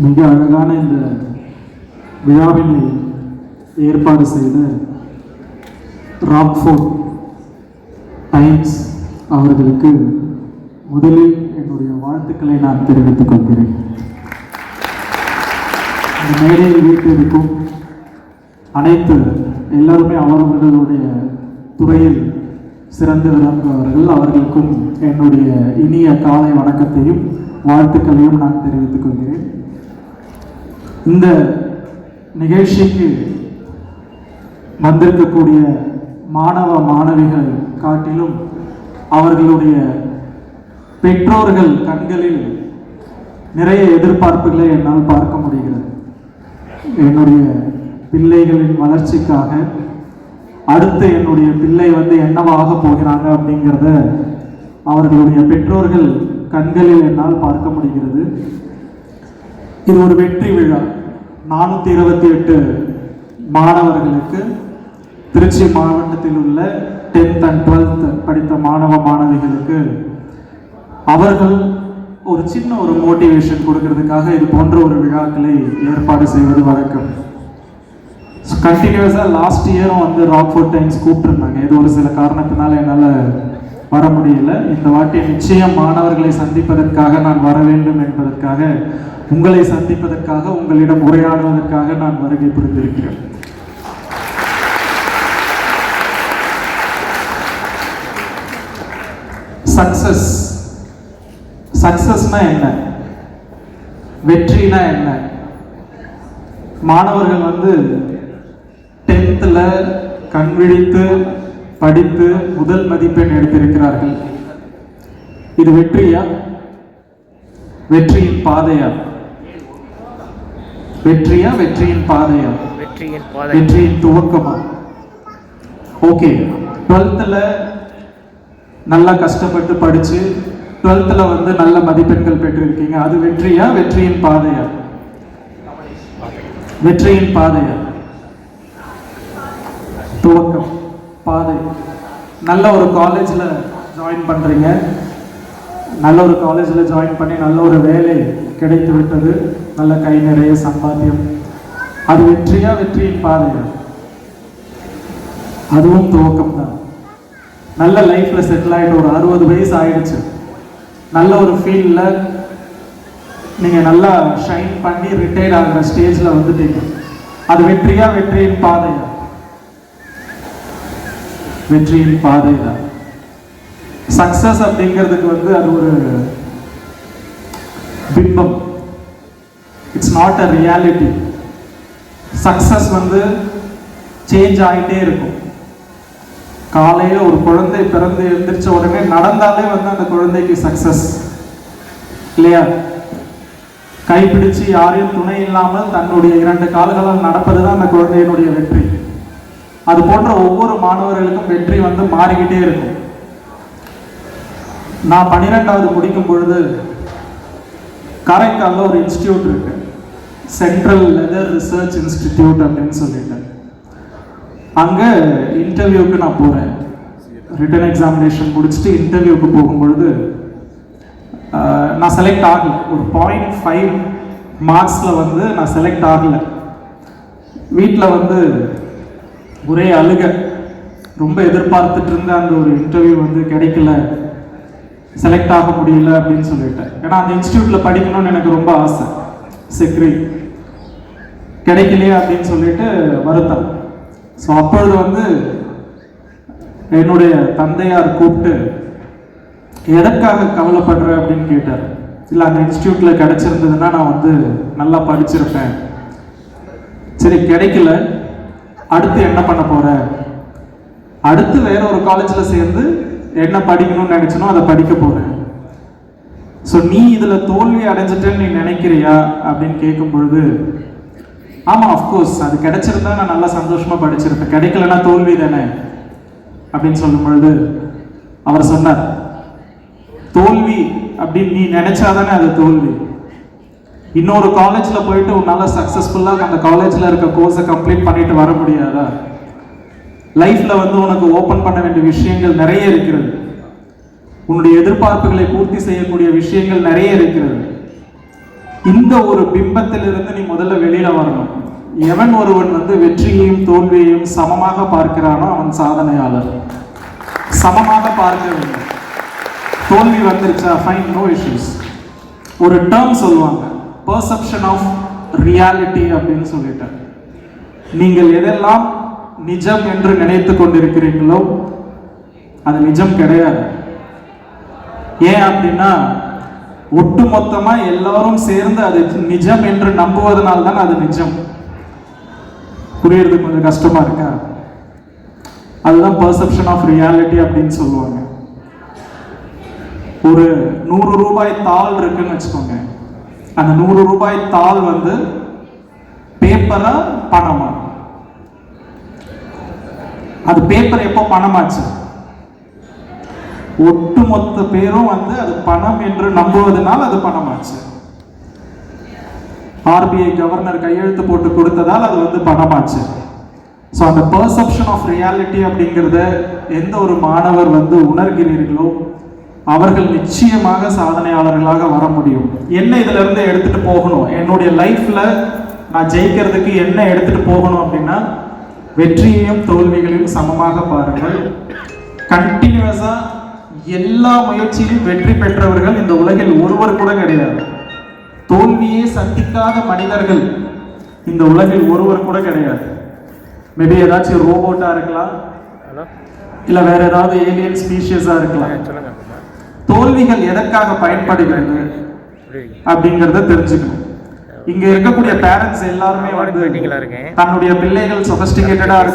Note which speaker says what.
Speaker 1: மிக அழகான இந்த விழாவினை ஏற்பாடு செய்த ராக்ஃபோர்ட் டைம்ஸ் அவர்களுக்கு முதலில் என்னுடைய வாழ்த்துக்களை நான் தெரிவித்துக் கொள்கிறேன். இந்த மேடையில் வீட்டிற்கும் அனைத்து எல்லாருமே அவர்களுடைய துறையில் சிறந்து விளங்குபவர்கள், அவர்களுக்கும் என்னுடைய இனிய காலை வணக்கத்தையும் வாழ்த்துக்களையும் நான் தெரிவித்துக் கொள்கிறேன். இந்த நிகழ்ச்சிக்கு வந்திருக்கக்கூடிய மாணவ மாணவிகள் காட்டிலும் அவர்களுடைய பெற்றோர்கள் கண்களில் நிறைய எதிர்பார்ப்புகளை என்னால் பார்க்க முடிகிறது. என்னுடைய பிள்ளைகளின் வளர்ச்சிக்காக அடுத்து என்னுடைய பிள்ளை என்னவாக போகிறாங்க அப்படிங்கிறத அவர்களுடைய பெற்றோர்கள் கண்களில் என்னால் பார்க்க முடிகிறது. இது ஒரு வெற்றி விழா. 428 மாணவர்களுக்கு திருச்சி மாவட்டத்தில் உள்ள 10th and 12th படித்த மாணவ மாணவிகளுக்கு அவர்கள் ஒரு சின்ன ஒரு மோட்டிவேஷன் கொடுக்கறதுக்காக இது போன்ற ஒரு விழாக்களை ஏற்பாடு செய்வது வழக்கம். கண்டினியூஸாக லாஸ்ட் இயரும் ராக்ஃபோர்ட் டைம்ஸ் கூப்பிட்டுருந்தாங்க. இது ஒரு சில காரணத்தினால என்னால் வர முடியல. இந்த வாட்டி நிச்சயம் மாணவர்களை சந்திப்பதற்காக நான் வர வேண்டும் என்பதற்காக, உங்களை சந்திப்பதற்காக, உங்களிடம் உரையாடுவதற்காக நான் வருகை புரிந்திருக்கிறேன். சக்சஸ்னா என்ன, வெற்றினா என்ன? மாணவர்கள் 10th கண் விழித்து படித்து முதல் மதிப்பெண் எடுத்திருக்கிறார்கள். இது வெற்றியா? வெற்றியின் பாதையா? வெற்றியா? வெற்றியின் பாதையா? வெற்றியின் துவக்கமா? ஓகே, 12th நல்லா கஷ்டப்பட்டு படிச்சு 12th நல்ல மதிப்பெண்கள் பெற்றிருக்கீங்க. அது வெற்றியா? வெற்றியின் பாதையா? வெற்றியின் பாதையா? துவக்கம், பாதை. நல்ல ஒரு காலேஜில் ஜாயின் பண்ணுறீங்க, நல்ல ஒரு காலேஜில் ஜாயின் பண்ணி நல்ல ஒரு வேலை கிடைத்து விட்டது, நல்ல கை நிறைய சம்பாத்தியம். அது வெற்றியா? வெற்றியின் பாதையா? அதுவும் துவக்கம் தான். நல்ல லைஃப்பில் செட்டில் ஆகிட்டு ஒரு 60 வயசு ஆயிடுச்சு, நல்ல ஒரு ஃபீல்டில் நீங்கள் நல்லா ஷைன் பண்ணி ரிட்டையர்ட் ஆகிற ஸ்டேஜில் வந்துட்டீங்க. அது வெற்றியா? வெற்றியின் பாதையா? வெற்றியின் பாதை தான். சக்சஸ் அப்படிங்கிறதுக்கு அது ஒரு பிம்பம். It's not a reality. Success change ஆகிட்டே இருக்கும். காலையில் ஒரு குழந்தை பிறந்து எழுந்திரிச்ச உடனே நடந்தாலே அந்த குழந்தைக்கு சக்சஸ் இல்லையா? கைப்பிடிச்சு யாரையும் துணை இல்லாமல் தன்னுடைய 2 கால்களால் நடப்பது தான் அந்த குழந்தையினுடைய வெற்றி. அது போன்ற ஒவ்வொரு மாணவர்களுக்கும் வெற்றி மாறிக்கிட்டே இருக்கும். நான் 12வது முடிக்கும் பொழுது காரைக்காலில் ஒரு இன்ஸ்டிடியூட் இருக்கு, சென்ட்ரல் லெதர் ரிசர்ச் இன்ஸ்டிடியூட் அப்படின்னு சொல்லிட்டு. அங்கே இன்டர்வியூக்கு நான் போகிறேன். ரிட்டன் எக்ஸாமினேஷன் முடிச்சுட்டு இன்டர்வியூக்கு போகும்பொழுது நான் செலக்ட் ஆகலை. ஒரு 0.5 மார்க்ஸில் நான் செலக்ட் ஆகலை. வீட்டில் ஒரே அழுக. ரொம்ப எதிர்பார்த்துட்டு இருந்த அந்த ஒரு இன்டர்வியூ கிடைக்கல, செலக்ட் ஆக முடியல அப்படின்னு சொல்லிட்டேன். ஏன்னா அந்த இன்ஸ்டியூட்டில் படிக்கணும்னு எனக்கு ரொம்ப ஆசை. செக்ரி கிடைக்கலையே அப்படின்னு சொல்லிட்டு வருத்தம். ஸோ அப்பொழுது என்னுடைய தந்தையார் கூப்பிட்டு எதற்காக கவலைப்படுற அப்படின்னு கேட்டார். இல்லை, அந்த இன்ஸ்டியூட்டில் கிடைச்சிருந்ததுன்னா நான் நல்லா படிச்சிருப்பேன். சரி, கிடைக்கல, அடுத்து என்ன பண்ண போற? அடுத்து வேற ஒரு காலேஜில் சேர்ந்து என்ன படிக்கணும்னு நினைச்சனோ அதை படிக்க போறேன். ஸோ நீ இதில் தோல்வி அடைஞ்சிட்டேன்னு நீ நினைக்கிறியா அப்படின்னு கேட்கும் பொழுது, ஆமாம், அஃப்கோர்ஸ் அது கிடைச்சிருந்தா நான் நல்லா சந்தோஷமா படிச்சிருப்பேன், கிடைக்கலன்னா தோல்வி தானே அப்படின்னு சொல்லும் பொழுது அவர் சொன்னார், தோல்வி அப்படின்னு நீ நினைச்சாதானே அது தோல்வி. இன்னொரு காலேஜில் போயிட்டு உன்னால சக்ஸஸ்ஃபுல்லாக அந்த காலேஜில் இருக்க கோர்ஸை கம்ப்ளீட் பண்ணிட்டு வர முடியாதா? லைஃப்பில் உனக்கு ஓப்பன் பண்ண வேண்டிய விஷயங்கள் நிறைய இருக்கிறது. உன்னுடைய எதிர்பார்ப்புகளை பூர்த்தி செய்யக்கூடிய விஷயங்கள் நிறைய இருக்கிறது. இந்த ஒரு பிம்பத்திலிருந்து நீ முதல்ல வெளியில வரணும். எவன் ஒருவன் வந்து வெற்றியையும் தோல்வியையும் சமமாக பார்க்கிறானோ அவன் சாதனையாளர். சமமாக பார்க்க வேண்டும். தோல்வி வந்துருச்சா, ஃபைன், நோ இஷ்யூஸ். ஒரு டேர்ம் சொல்லுவாங்க, பெர்செப்ஷன் ஆஃப் ரியாலிட்டி அப்படின்னு சொல்லிட்டு. நீங்கள் எதெல்லாம் நிஜம் என்று நினைத்து கொண்டிருக்கிறீங்களோ அது நிஜம் கிடையாது. ஏன் அப்படின்னா ஒட்டுமொத்தமா எல்லாரும் சேர்ந்து அது நிஜம் என்று நம்புவதனால தான் அது நிஜம். புரியறது கொஞ்சம் கஷ்டமா இருக்கா? அதுதான் பெர்செப்ஷன் ஆஃப் ரியாலிட்டி அப்படின்னு சொல்லுவாங்க. ஒரு 100 ரூபாய் தாள் இருக்குன்னு வச்சுக்கோங்க. அந்த 100 ரூபாய் தாள் வந்து பேப்பரா பணமா? அது பேப்பர் எப்போ பணமாச்சு? ஒட்டுமொத்த பேரும் வந்து அது பணம் என்று நம்புவதனால் அது பணமாச்சு. ஆர்பிஐ கவர்னர் கையெழுத்து போட்டு கொடுத்ததால் அது வந்து பணமாச்சு. ஸோ அந்த பெர்செப்ஷன் ஆஃப் ரியாலிட்டி அப்படிங்கிறத எந்த ஒரு மாணவர் வந்து உணர்கிறீர்களோ அவர்கள் நிச்சயமாக சாதனையாளர்களாக வர முடியும். என்ன இதுல இருந்து எடுத்துட்டு போகணும், என்னுடைய லைஃப்ல நான் ஜெயிக்கிறதுக்கு என்ன எடுத்துட்டு போகணும் அப்படின்னா, வெற்றியையும் தோல்விகளையும் சமமாக பாருங்கள். கண்டினியூஸா எல்லா முயற்சியிலும் வெற்றி பெற்றவர்கள் இந்த உலகில் ஒருவர் கூட கிடையாது. தோல்வியே சந்திக்காத மனிதர்கள் இந்த உலகில் ஒருவர் கூட கிடையாது. மேபி ஏதாச்சும் ரோபோட்டா இருக்கலாம், இல்ல வேற ஏதாவது ஏலியன் ஸ்பீஷியஸா இருக்கலாம். தோல்விகள் எதற்காக பயன்படுகிறது அப்படிங்கறத தெரிஞ்சுக்கணும். இங்க இருக்கக்கூடிய பேரண்ட்ஸ் எல்லாருமே வந்து தன்னுடைய பிள்ளைகள் சொபிஸ்டிகேட்டடா